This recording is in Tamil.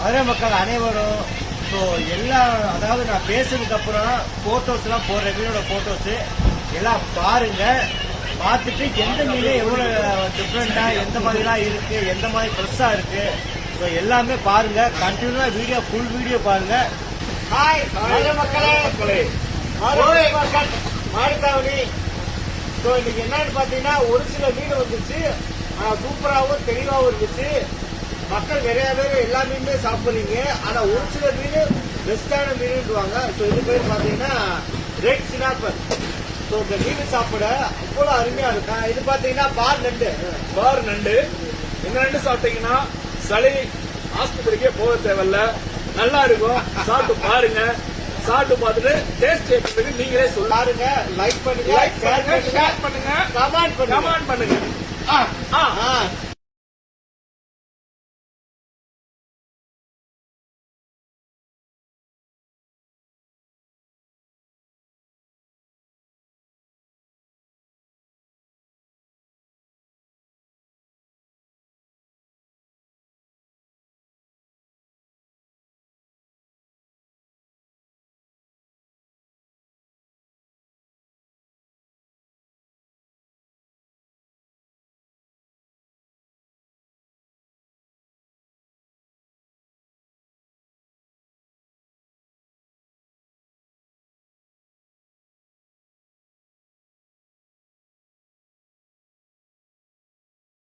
மதுரை மக்கள் அனைவரும் ஸோ எல்லா அதாவது நான் பேசுனதுக்கு அப்புறம் போட்டோஸ்லாம் போடுறேன், மீனோட போட்டோஸ் எல்லாம் பாருங்க. பார்த்துட்டு எந்த மீன் எவ்வளவு டிஃப்ரெண்டா எந்த மாதிரிலாம் இருக்கு, எந்த மாதிரி ஃப்ரெஷ்ஷா இருக்கு, ஸோ எல்லாமே பாருங்க. கண்டினியூவா வீடியோ ஃபுல் வீடியோ பாருங்க. ஹாய் மதுரை மக்களே, மதுரை மக்கள் மாடுதாவணி. ஸோ இன்னைக்கு என்னன்னு பாத்தீங்கன்னா ஒரு சில மீன் வந்துச்சு, சூப்பராகவும் தெளிவாகவும் இருந்துச்சு. மக்கள் நிறைய பேர் எல்லா மீனுமே சாப்பிடுறீங்க, ஆனா ஒரு சில மீன் பெஸ்டான மீனுவாங்க. ஸோ இது பேர் பாத்தீங்கன்னா ரெட் சினாப்பர். ஸோ இந்த மீன் சாப்பிட அவ்வளோ அருமையா இருக்கும். இது பாத்தீங்கன்னா பார் நண்டு. இந்த நண்டு சாப்பிட்டீங்கன்னா சளி ஆஸ்பத்திரிக்கே போக தேவையில்ல, நல்லா இருக்கும். சாப்பிட்டு பாருங்க. சாப்பிட்டு பார்த்துட்டு டேஸ்ட் எப்படி நீங்களே பாருங்க. லைக் பண்ணுங்க, ஷேர் பண்ணுங்க, பண்ணுங்க, கமெண்ட் பண்ணுங்க. பண்ணுங்க.